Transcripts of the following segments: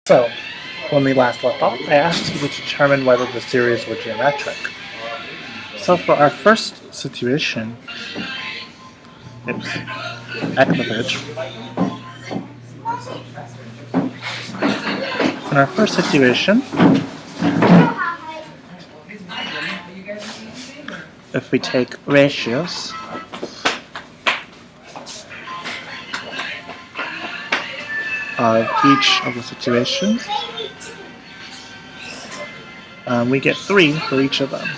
So, when we last left off, I asked you to determine whether the series were geometric. So for our first situation, back on the page. In our first situation, if we take ratios of each of the situations, we get 3 for each of them.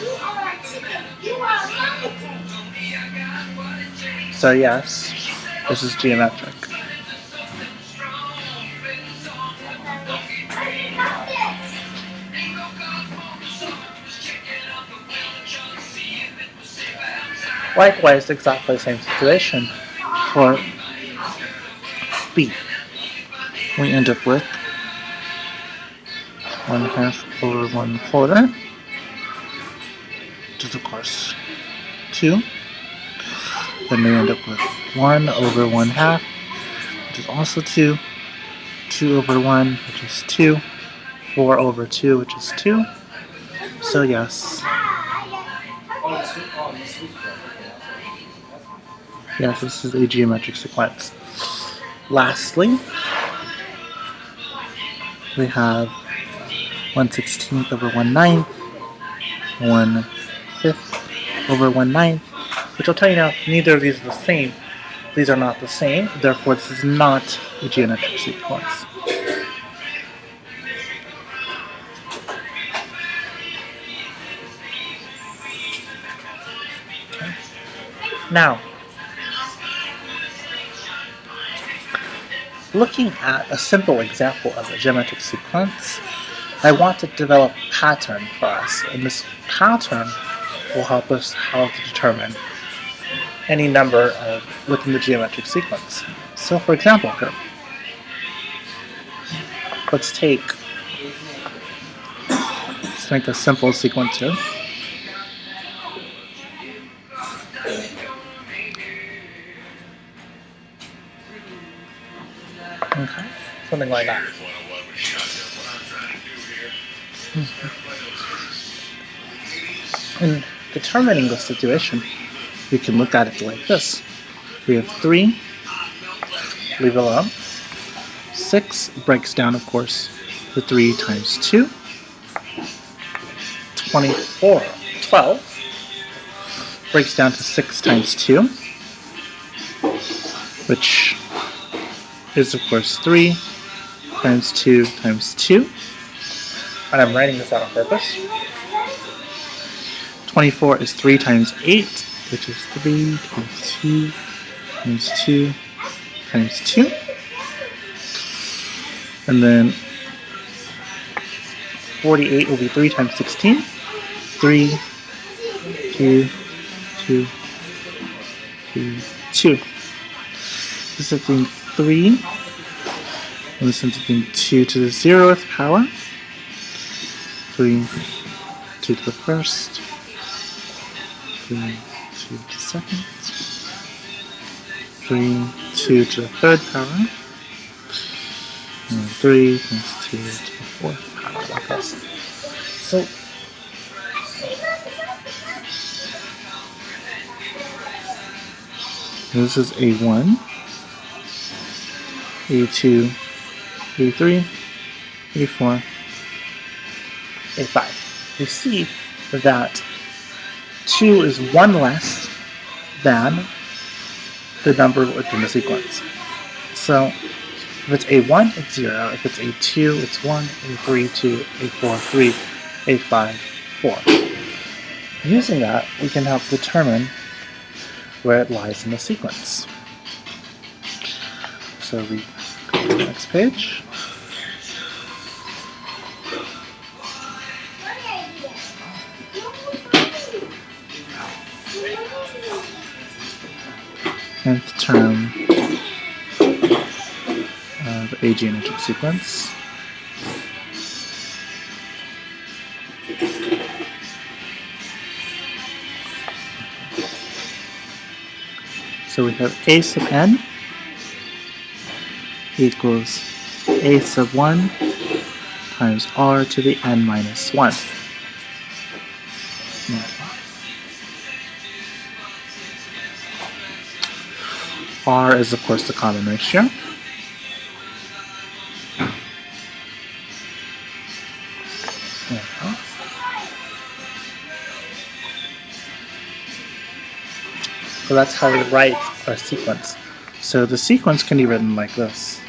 So yes, this is geometric. Likewise, exactly the same situation for B. We end up with 1/2 over 1/4, which is of course 2. Then we end up with 1 over 1/2, which is also 2. 2 over 1, which is 2. 4 over 2, which is 2. So yes. Yes, this is a geometric sequence. Lastly, we have 1/16 over 1/9, 1/5 over 1/9, which I'll tell you now, neither of these are the same. These are not the same, therefore this is not a geometric sequence. Okay. Now, looking at a simple example of a geometric sequence, I want to develop a pattern for us, and this pattern will help us how to determine any number within the geometric sequence. So for example, here, let's make a simple sequence here. Okay, something like that. In determining the situation, we can look at it like this. We have 3, leave alone. 6 breaks down, of course, the 3 times 2. 12 breaks down to 6 times 2, which is, of course, 3 times 2 times 2. And I'm writing this out on purpose. 24 is 3 times 8, which is 3 times 2 times 2 times 2. And then 48 will be 3 times 16. 3, 2, 2, 2, 2. This is something 3. And this is something 2 to the 0th power. 3, 2 to the 1st. 3, 2 to the 2nd. 3, 2 to the 3rd power. And 3 times 2 to the 4th power, like this. So, this is A1, A2, A3, A4, A5. You see that 2 is 1 less than the number within the sequence. So if it's A1, it's 0. If it's A2, it's 1, A3, 2, A4, 3, A5, 4. Using that, we can help determine where it lies in the sequence. So we go to the next page. Nth term of a geometric sequence. So we have a sub n equals a sub 1 times r to the n minus 1. R is, of course, the common ratio. So that's how we write our sequence. So the sequence can be written like this.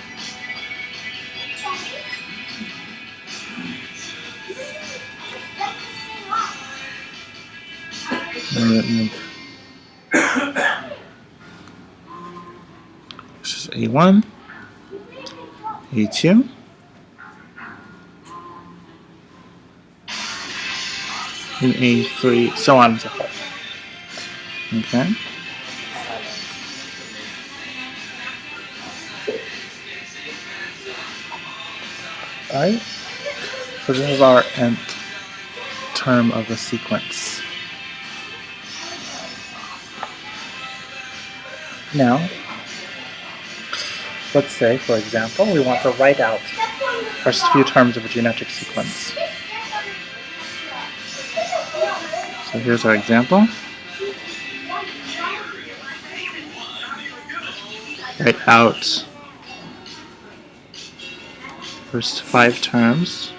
This is A1, A2, and A3, so on and so forth. Okay. Alright, so this is our nth term of the sequence. Now, let's say, for example, we want to write out the first few terms of a geometric sequence. So here's our example. Write out first 5 terms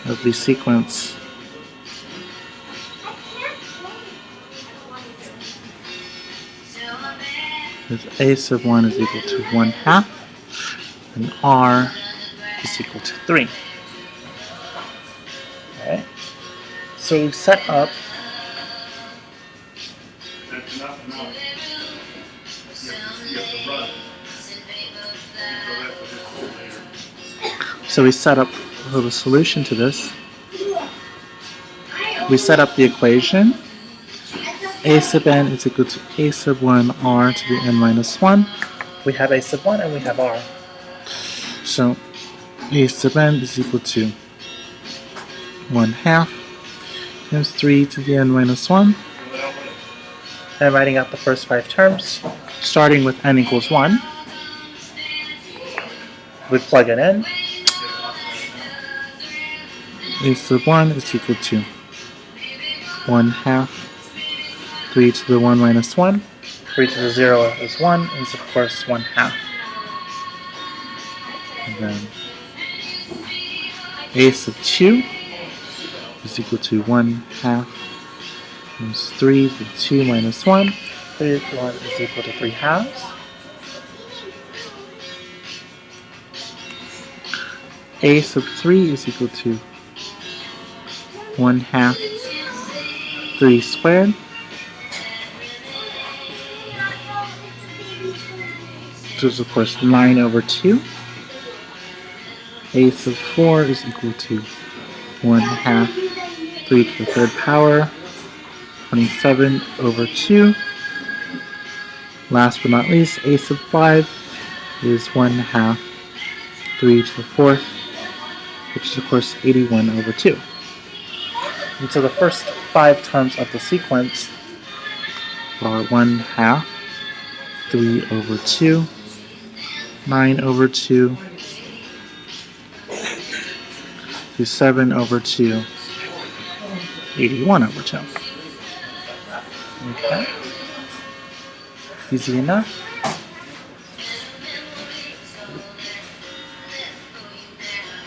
of the sequence with a sub 1 is equal to 1/2 and r is equal to 3. Okay. So we set up the solution to this. We set up the equation. A sub n is equal to a sub 1 r to the n minus 1. We have a sub 1 and we have r. So a sub n is equal to 1/2 times 3 to the n minus 1. And writing out the first 5 terms, starting with n equals 1. We plug it in. A sub 1 is equal to 1/2 3 to the 1 minus 1. 3 to the 0 is 1, is of course 1/2. And then a sub 2 is equal to 1/2 times 3 to the 2 minus 1. 3 to the 1 is equal to 3/2. A sub 3 is equal to 1/2 3 squared. Which is of course 9/2. A sub 4 is equal to 1/2 3 to the 3rd power, 27/2. Last but not least, a sub 5 is 1/2 3 to the 4th, which is of course 81/2. And so the first 5 terms of the sequence are 1/2 3/2, 9/2, 7/2, 81/2. Okay. Easy enough.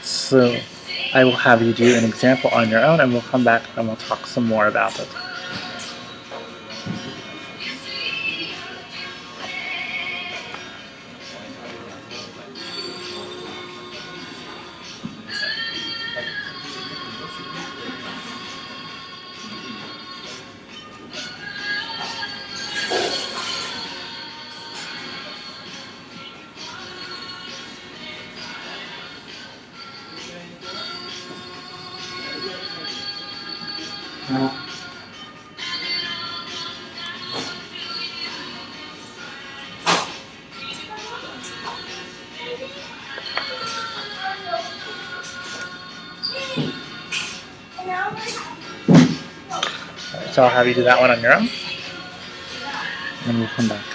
So I will have you do an example on your own and we'll come back and we'll talk some more about it. So I'll have you do that one on your own, and we'll come back.